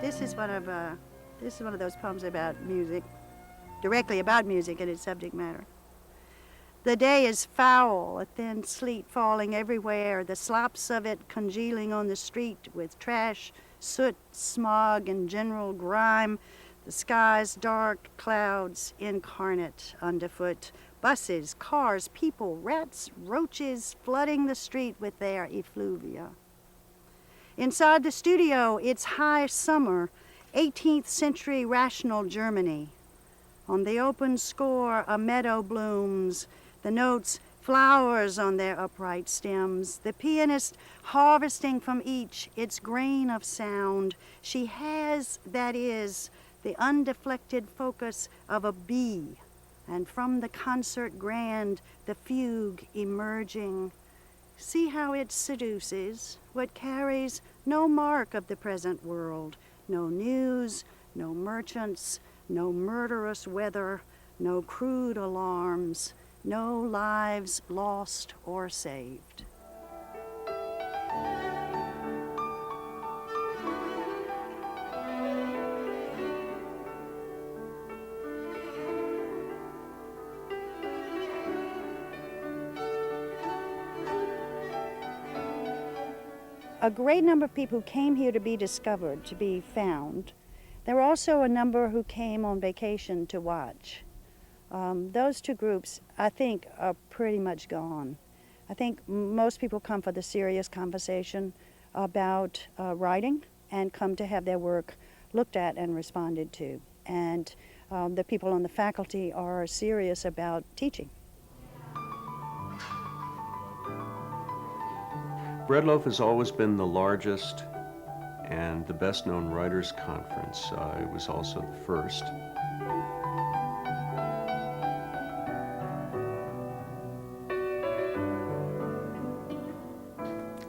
This is one of those poems about music, directly about music and its subject matter. The day is foul, a thin sleet falling everywhere, the slops of it congealing on the street with trash, soot, smog, and general grime. The sky's dark clouds incarnate underfoot. Buses, cars, people, rats, roaches flooding the street with their effluvia. Inside the studio, it's high summer, 18th century rational Germany. On the open score, a meadow blooms, the notes flowers on their upright stems, the pianist harvesting from each its grain of sound. She has, that is, the undeflected focus of a bee, and from the concert grand, the fugue emerging. See how it seduces, what carries no mark of the present world, no news, no merchants, no murderous weather, no crude alarms, no lives lost or saved. A great number of people who came here to be discovered, to be found. There were also a number who came on vacation to watch. Those two groups, I think, are pretty much gone. I think most people come for the serious conversation about writing and come to have their work looked at and responded to. And the people on the faculty are serious about teaching. Bread Loaf has always been the largest and the best-known writers' conference. It was also the first.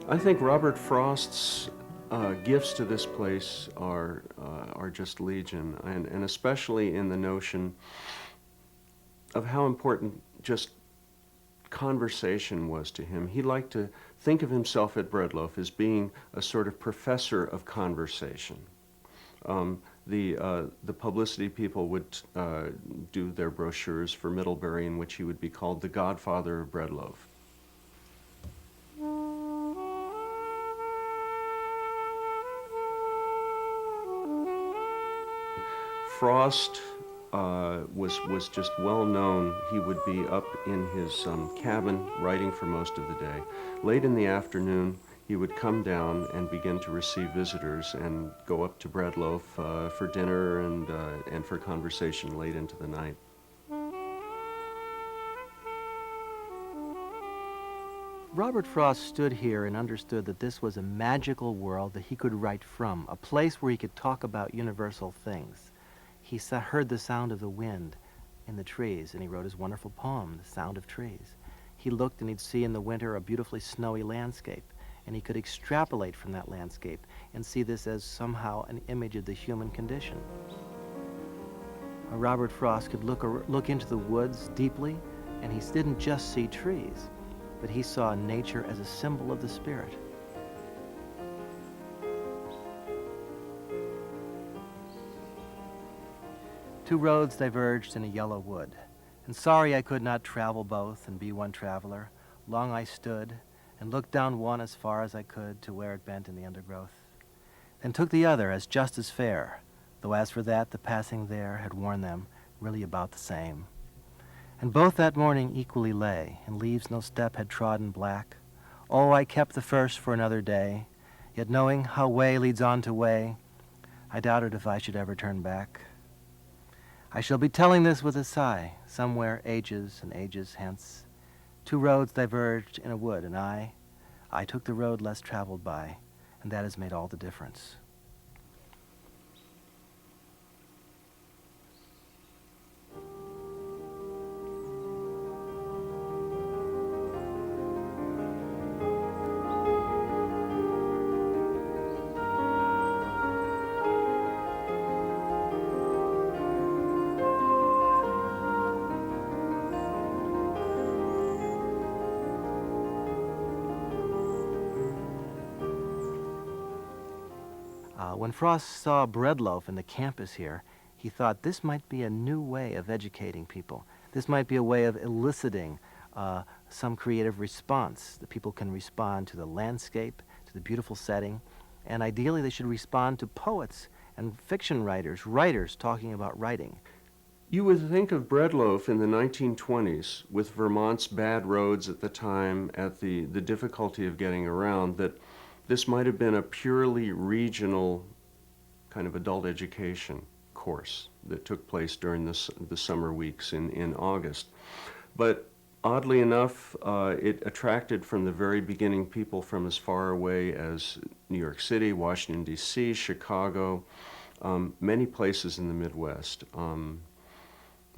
I think Robert Frost's gifts to this place are just legion, and especially in the notion of how important just conversation was to him. He liked to think of himself at Bread Loaf as being a sort of professor of conversation. The publicity people would do their brochures for Middlebury, in which he would be called the godfather of Bread Loaf. Frost was just well known. He would be up in his cabin writing for most of the day. Late in the afternoon, he would come down and begin to receive visitors and go up to Bread Loaf for dinner and for conversation late into the night. Robert Frost stood here and understood that this was a magical world that he could write from, a place where he could talk about universal things. He heard the sound of the wind in the trees, and he wrote his wonderful poem, The Sound of Trees. He looked and he'd see in the winter a beautifully snowy landscape, and he could extrapolate from that landscape and see this as somehow an image of the human condition. Robert Frost could look into the woods deeply, and he didn't just see trees, but he saw nature as a symbol of the spirit. Two roads diverged in a yellow wood, and sorry I could not travel both and be one traveler. Long I stood and looked down one as far as I could to where it bent in the undergrowth, then took the other as just as fair, though as for that the passing there had worn them really about the same. And both that morning equally lay, and leaves no step had trodden black. Oh, I kept the first for another day, yet knowing how way leads on to way, I doubted if I should ever turn back. I shall be telling this with a sigh, somewhere ages and ages hence. Two roads diverged in a wood, and I took the road less traveled by, and that has made all the difference. When Frost saw bread loaf in the campus here, he thought this might be a new way of educating people. This might be a way of eliciting some creative response. The people can respond to the landscape, to the beautiful setting, and ideally they should respond to poets and fiction writers talking about writing. You would think of breadloaf in the 1920s, with Vermont's bad roads at the time, at the difficulty of getting around, that this might have been a purely regional kind of adult education course that took place during the summer weeks in August. But oddly enough, it attracted from the very beginning people from as far away as New York City, Washington, D.C., Chicago, many places in the Midwest.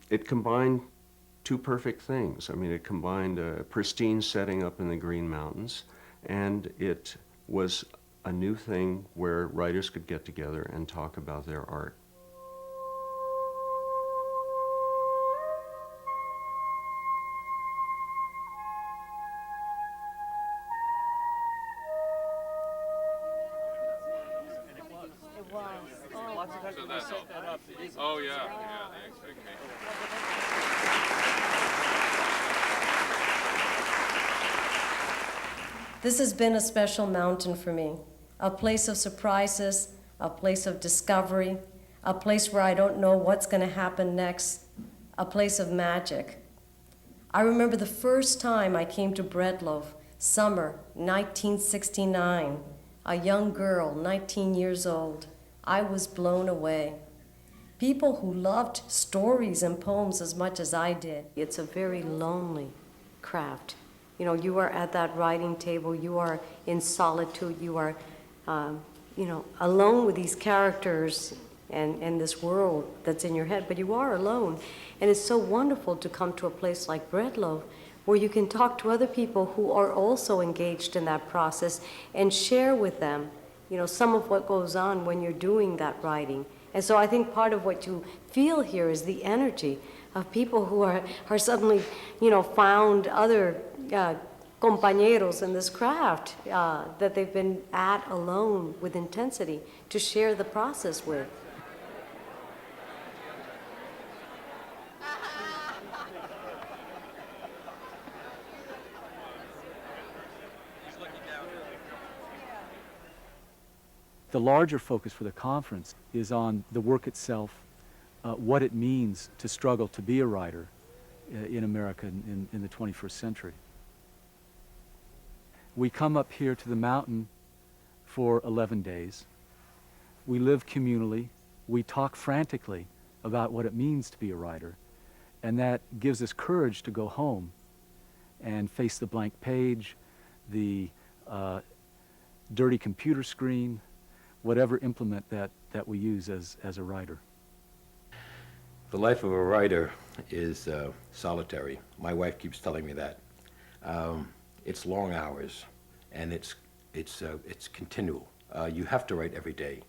It combined two perfect things. I mean, it combined a pristine setting up in the Green Mountains, and it was a new thing where writers could get together and talk about their art. Oh yeah, the expectation. This has been a special mountain for me, a place of surprises, a place of discovery, a place where I don't know what's going to happen next, a place of magic. I remember the first time I came to Breadloaf, summer 1969, a young girl, 19 years old. I was blown away. People who loved stories and poems as much as I did. It's a very lonely craft. You know, you are at that writing table, you are in solitude, you are, alone with these characters and this world that's in your head, but you are alone. And it's so wonderful to come to a place like Breadloaf where you can talk to other people who are also engaged in that process and share with them, some of what goes on when you're doing that writing. And so I think part of what you feel here is the energy of people who are suddenly, found other compañeros in this craft that they've been at alone with intensity to share the process with. The larger focus for the conference is on the work itself, what it means to struggle to be a writer in America in the 21st century. We come up here to the mountain for 11 days. We live communally. We talk frantically about what it means to be a writer, and that gives us courage to go home and face the blank page, the dirty computer screen, whatever implement that we use as a writer. The life of a writer is solitary. My wife keeps telling me that. It's long hours, and it's continual. You have to write every day.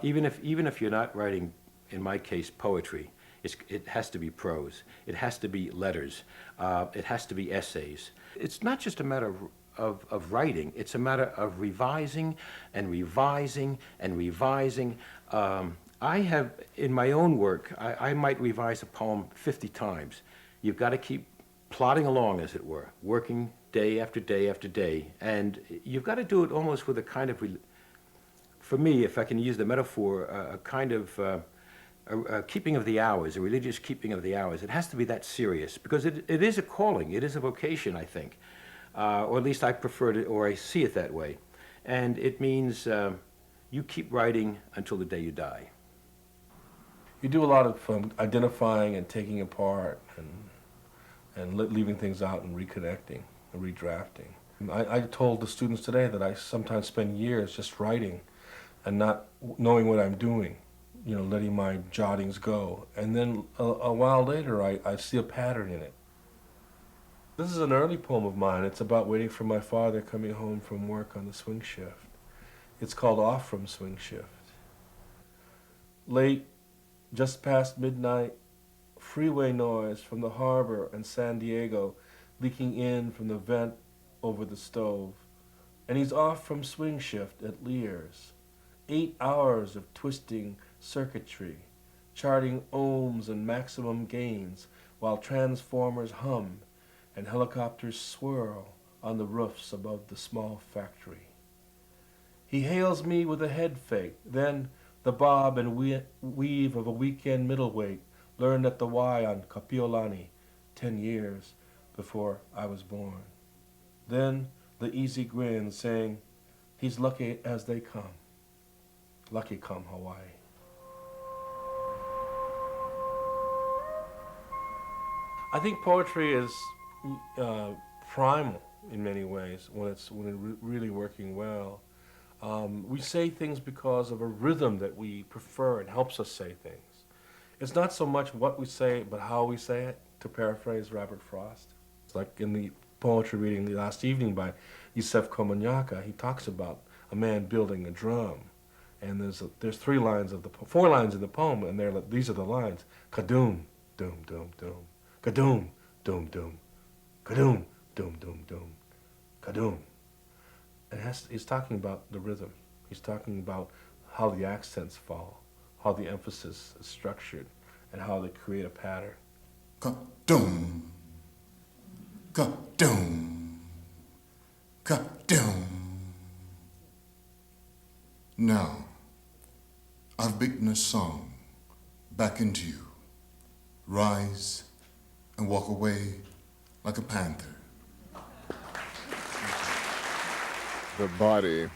Even if you're not writing, in my case, poetry, it has to be prose. It has to be letters. It has to be essays. It's not just a matter of writing. It's a matter of revising and revising and revising. I have, in my own work, I might revise a poem 50 times. You've got to keep plodding along, as it were, working day after day after day. And you've got to do it almost with a kind of, for me, if I can use the metaphor, a kind of a keeping of the hours, a religious keeping of the hours. It has to be that serious, because it is a calling, it is a vocation, I think. Or at least I prefer it, or I see it that way. And it means you keep writing until the day you die. You do a lot of identifying and taking apart and leaving things out and reconnecting and redrafting. I told the students today that I sometimes spend years just writing and not knowing what I'm doing, letting my jottings go. And then a while later, I see a pattern in it. This is an early poem of mine. It's about waiting for my father coming home from work on the swing shift. It's called Off from Swing Shift. Late, just past midnight, freeway noise from the harbor and San Diego leaking in from the vent over the stove. And he's off from swing shift at Lear's. 8 hours of twisting circuitry, charting ohms and maximum gains, while transformers hum and helicopters swirl on the roofs above the small factory. He hails me with a head fake, then the bob and weave of a weekend middleweight, learned at the Y on Kapiolani 10 years before I was born. Then the easy grin saying, he's lucky as they come. Lucky come Hawaii. I think poetry is primal in many ways when it's really working well. We say things because of a rhythm that we prefer and helps us say things. It's not so much what we say, but how we say it, to paraphrase Robert Frost. It's like in the poetry reading the last evening by Yusef Komanyaka, he talks about a man building a drum. And there's 4 lines in the poem, and these are the lines. Kadoom, doom, doom, doom. Kadoom, doom, doom. Kadoom, doom, doom, doom. Kadoom. He's talking about the rhythm. He's talking about how the accents fall, how the emphasis is structured, and how they create a pattern. Ka-doom, ka-doom, ka-doom. Now, I've beaten a song back into you. Rise and walk away like a panther. The body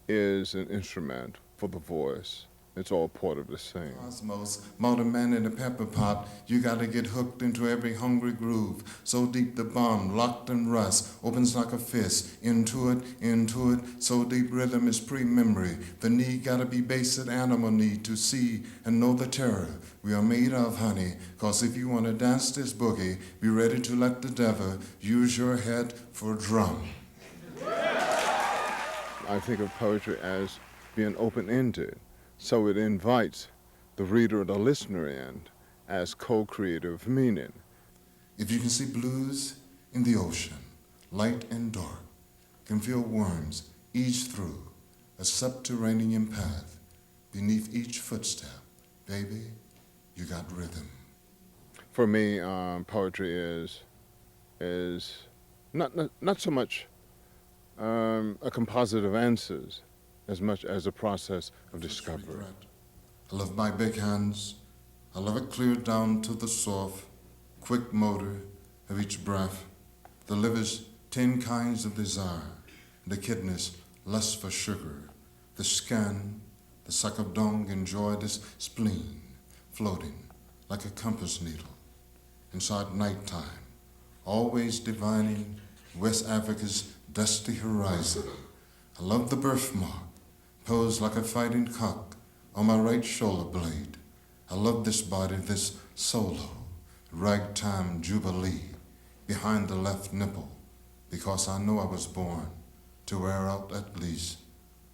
is an instrument for the voice. It's all part of the same. Cosmos, motor man in a pepper pot. You gotta get hooked into every hungry groove. So deep the bomb, locked in rust, opens like a fist. Into it. So deep rhythm is pre-memory. The need gotta be basic animal need to see and know the terror we are made of, honey. Cause if you wanna dance this boogie, be ready to let the devil use your head for a drum. I think of poetry as being open-ended. So it invites the reader or the listener in as co-creative meaning. If you can see blues in the ocean, light and dark, can feel worms each through a subterranean path beneath each footstep, baby, you got rhythm. For me, poetry is not so much a composite of answers as much as a process of discovery. I love my big hands. I love it clear down to the soft, quick motor of each breath. The liver's 10 kinds of desire. The kidneys lust for sugar. The skin, the sac of dung, enjoy this spleen, floating like a compass needle inside nighttime, always divining West Africa's dusty horizon. I love the birthmark, posed like a fighting cock on my right shoulder blade. I love this body, this solo, ragtime jubilee behind the left nipple, because I know I was born to wear out at least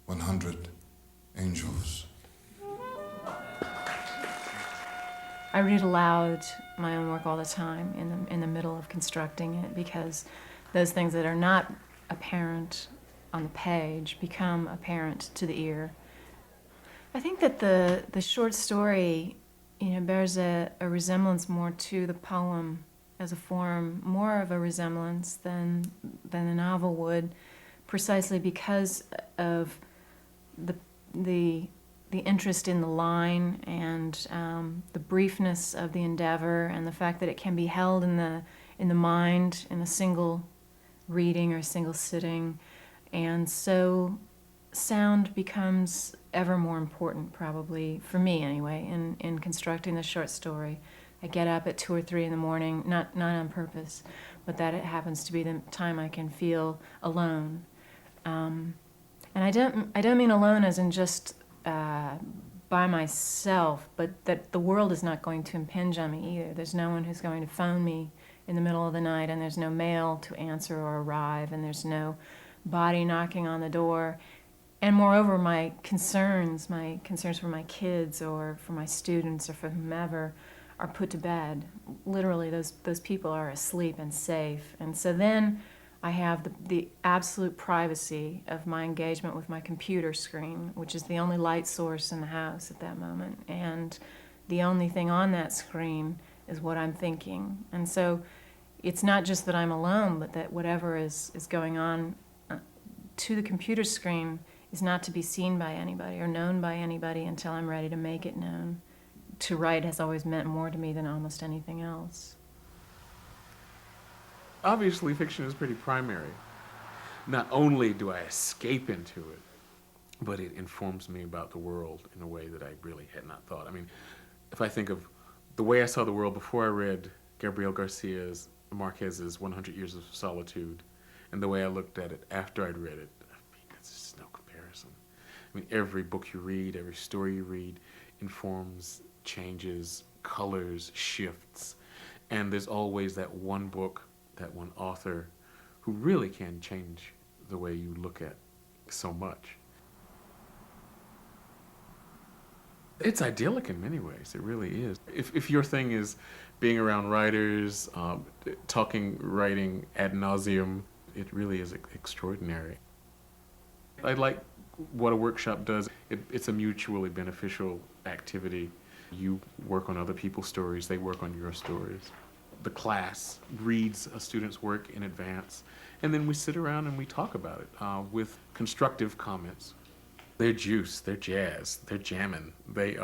100 angels. I read aloud my own work all the time in the middle of constructing it, because those things that are not apparent on the page become apparent to the ear. I think that the short story, bears a resemblance more to the poem as a form, more of a resemblance than the novel would, precisely because of the interest in the line and the briefness of the endeavor, and the fact that it can be held in the mind in a single reading or a single sitting. And so sound becomes ever more important, probably, for me anyway, in constructing the short story. I get up at 2 or 3 in the morning, not on purpose, but that it happens to be the time I can feel alone. And I don't mean alone as in just by myself, but that the world is not going to impinge on me either. There's no one who's going to phone me in the middle of the night, and there's no mail to answer or arrive, and there's no body knocking on the door. And moreover, my concerns for my kids or for my students or for whomever are put to bed. Literally, those people are asleep and safe. And so then I have the absolute privacy of my engagement with my computer screen, which is the only light source in the house at that moment. And the only thing on that screen is what I'm thinking. And so it's not just that I'm alone, but that whatever is going on to the computer screen is not to be seen by anybody or known by anybody until I'm ready to make it known. To write has always meant more to me than almost anything else. Obviously, fiction is pretty primary. Not only do I escape into it, but it informs me about the world in a way that I really had not thought. I mean, if I think of the way I saw the world before I read Gabriel Garcia Marquez's 100 Years of Solitude, and the way I looked at it after I'd read it, I mean, it's just no comparison. I mean, every book you read, every story you read informs, changes, colors, shifts, and there's always that one book, that one author who really can change the way you look at so much. It's idyllic in many ways, it really is. If your thing is being around writers, talking, writing ad nauseum, it really is extraordinary. I like what a workshop does. It's a mutually beneficial activity. You work on other people's stories, they work on your stories. The class reads a student's work in advance, and then we sit around and we talk about it with constructive comments. They're juice, they're jazz, they're jamming. They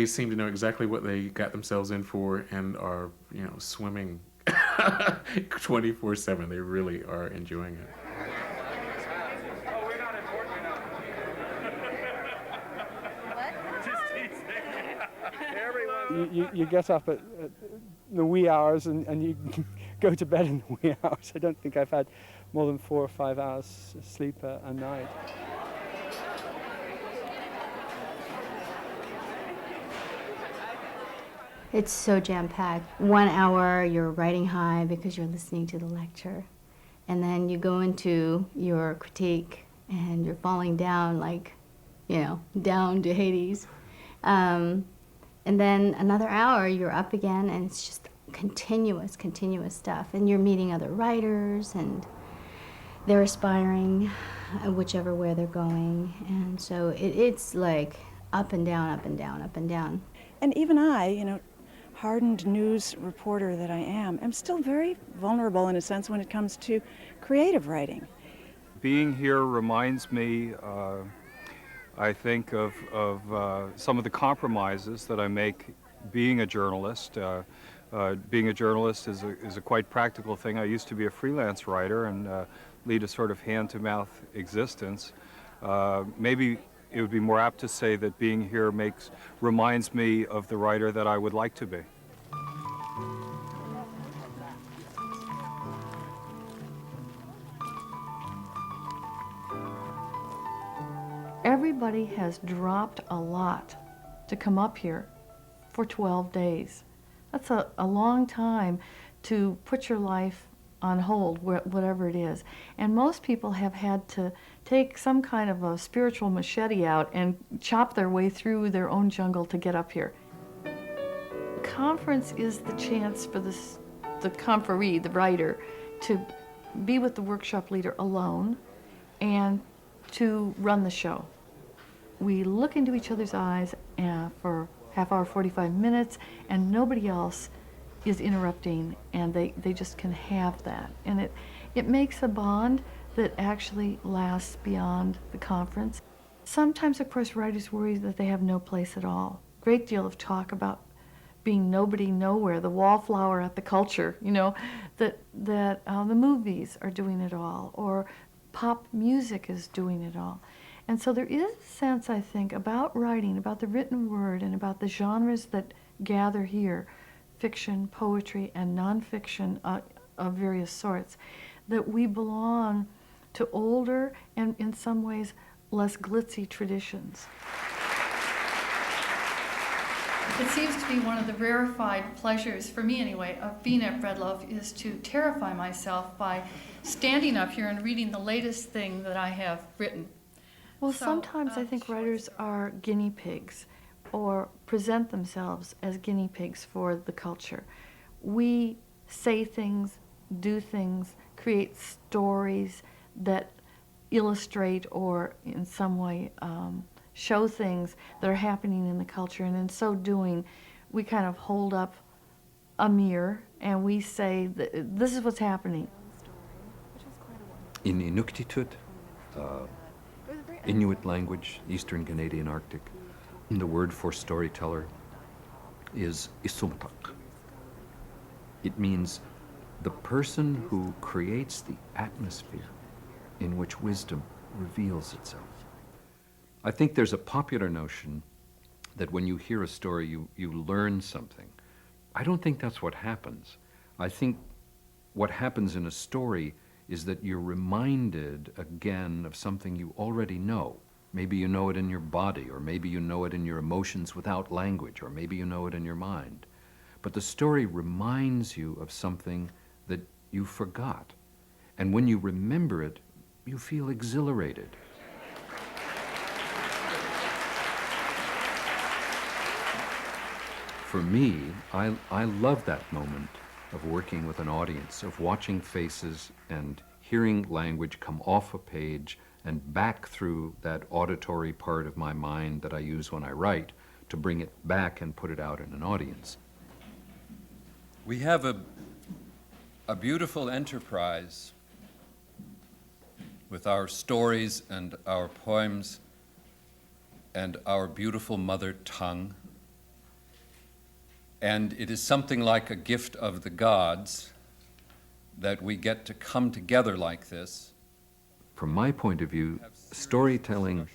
seem to know exactly what they got themselves in for and are, swimming 24/7. They really are enjoying it. You get up at the wee hours and you go to bed in the wee hours. I don't think I've had more than 4 or 5 hours sleep a night. It's so jam-packed. 1 hour you're riding high because you're listening to the lecture. And then you go into your critique and you're falling down like, down to Hades. And then another hour you're up again and it's just continuous stuff. And you're meeting other writers and they're aspiring whichever way they're going. And so it's like up and down, up and down, up and down. And even I, hardened news reporter that I am still very vulnerable in a sense when it comes to creative writing. Being here reminds me, I think, of some of the compromises that I make being a journalist. Being a journalist is a quite practical thing. I used to be a freelance writer and lead a sort of hand-to-mouth existence. Maybe it would be more apt to say that being here reminds me of the writer that I would like to be. Everybody has dropped a lot to come up here for 12 days. That's a long time to put your life on hold, whatever it is. And most people have had to take some kind of a spiritual machete out and chop their way through their own jungle to get up here. The conference is the chance for the conferee, the writer, to be with the workshop leader alone and to run the show. We look into each other's eyes for half hour, 45 minutes, and nobody else is interrupting, and they just can have that. And it makes a bond that actually lasts beyond the conference. Sometimes, of course, writers worry that they have no place at all. Great deal of talk about being nobody nowhere, the wallflower at the culture, that the movies are doing it all, or pop music is doing it all. And so there is a sense, I think, about writing, about the written word, and about the genres that gather here, fiction, poetry, and nonfiction of various sorts, that we belong to older and, in some ways, less glitzy traditions. It seems to be one of the rarefied pleasures, for me anyway, of being at Breadloaf is to terrify myself by standing up here and reading the latest thing that I have written. Well, sometimes I think writers are guinea pigs or present themselves as guinea pigs for the culture. We say things, do things, create stories that illustrate or in some way show things that are happening in the culture. And in so doing, we kind of hold up a mirror and we say, this is what's happening. In Inuktitut, Inuit language, Eastern Canadian Arctic, the word for storyteller is isumtak. It means the person who creates the atmosphere in which wisdom reveals itself. I think there's a popular notion that when you hear a story, you learn something. I don't think that's what happens. I think what happens in a story is that you're reminded again of something you already know. Maybe you know it in your body, or maybe you know it in your emotions without language, or maybe you know it in your mind. But the story reminds you of something that you forgot. And when you remember it, you feel exhilarated. For me, I love that moment of working with an audience, of watching faces and hearing language come off a page and back through that auditory part of my mind that I use when I write to bring it back and put it out in an audience. We have a beautiful enterprise with our stories and our poems and our beautiful mother tongue. And it is something like a gift of the gods that we get to come together like this. From my point of view, storytelling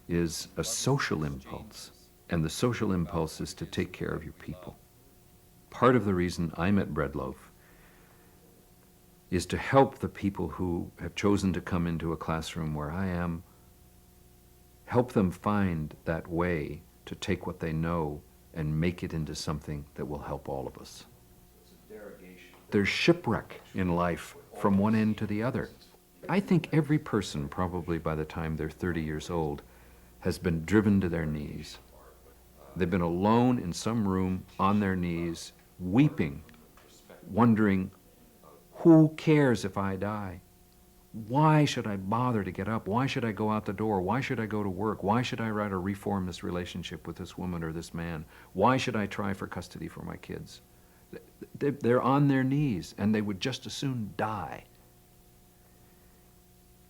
is a social impulse, and the social impulse is to take care of your people. Part of the reason I'm at Bread Loaf is to help the people who have chosen to come into a classroom where I am, help them find that way to take what they know and make it into something that will help all of us. There's shipwreck in life from one end to the other. I think every person, probably by the time they're 30 years old, has been driven to their knees. They've been alone in some room on their knees, weeping, wondering, who cares if I die? Why should I bother to get up? Why should I go out the door? Why should I go to work? Why should I try to reform this relationship with this woman or this man? Why should I try for custody for my kids? They're on their knees, and they would just as soon die.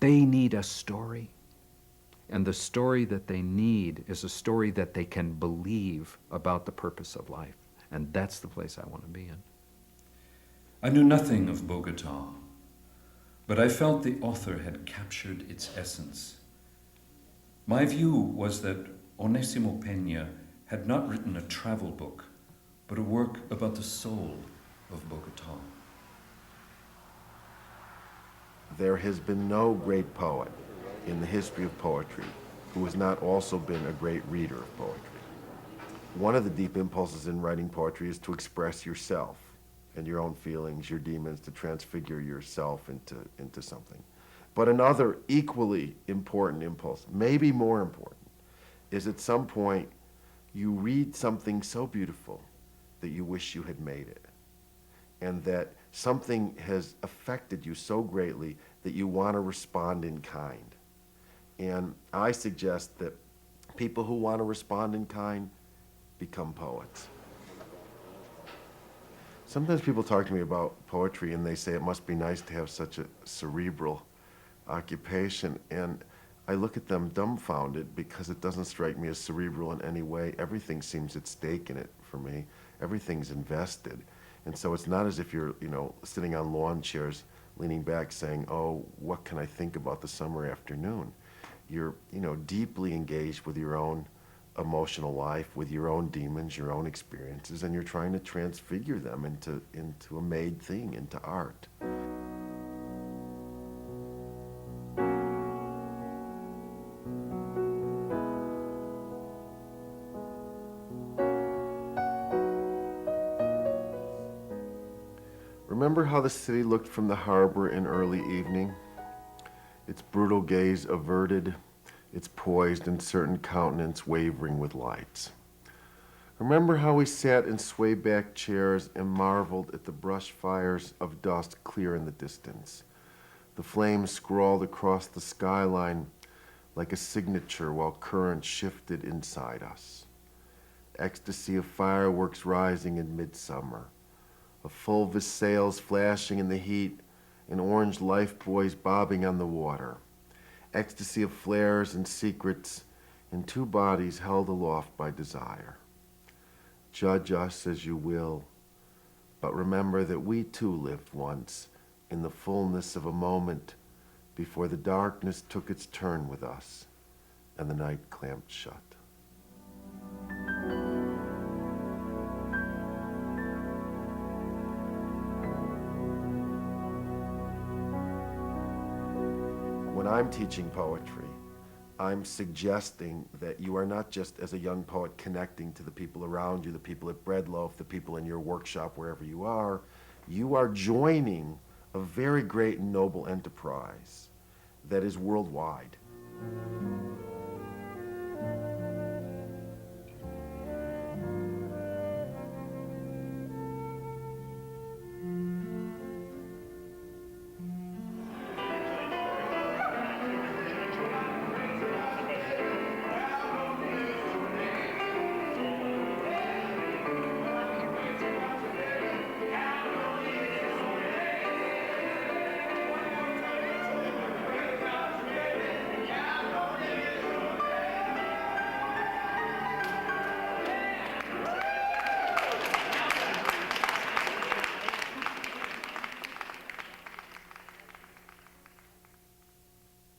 They need a story, and the story that they need is a story that they can believe about the purpose of life, and that's the place I want to be in. I knew nothing of Bogota, but I felt the author had captured its essence. My view was that Onésimo Peña had not written a travel book, but a work about the soul of Bogota. There has been no great poet in the history of poetry who has not also been a great reader of poetry. One of the deep impulses in writing poetry is to express yourself and your own feelings, your demons, to transfigure yourself into something. But another equally important impulse, maybe more important, is at some point you read something so beautiful that you wish you had made it, and that something has affected you so greatly that you want to respond in kind. And I suggest that people who want to respond in kind become poets. Sometimes people talk to me about poetry and they say it must be nice to have such a cerebral occupation, and I look at them dumbfounded because it doesn't strike me as cerebral in any way. Everything seems at stake in it for me. Everything's invested. And so it's not as if you're, sitting on lawn chairs, leaning back saying, oh, what can I think about the summer afternoon? You're, deeply engaged with your own emotional life, with your own demons, your own experiences, and you're trying to transfigure them into a made thing, into art. Remember how the city looked from the harbor in early evening? Its brutal gaze averted, its poised and certain countenance wavering with lights. Remember how we sat in sway-back chairs and marveled at the brush fires of dust clear in the distance, The flames scrawled across the skyline like a signature while currents shifted inside us. Ecstasy of fireworks rising in midsummer, of fulvous sails flashing in the heat, and orange lifebuoys bobbing on the water. Ecstasy of flares and secrets in two bodies held aloft by desire. Judge us as you will, but remember that we too lived once in the fullness of a moment before the darkness took its turn with us and the night clamped shut. When I'm teaching poetry, I'm suggesting that you are not just as a young poet connecting to the people around you, the people at Bread Loaf, the people in your workshop, wherever you are joining a very great and noble enterprise that is worldwide.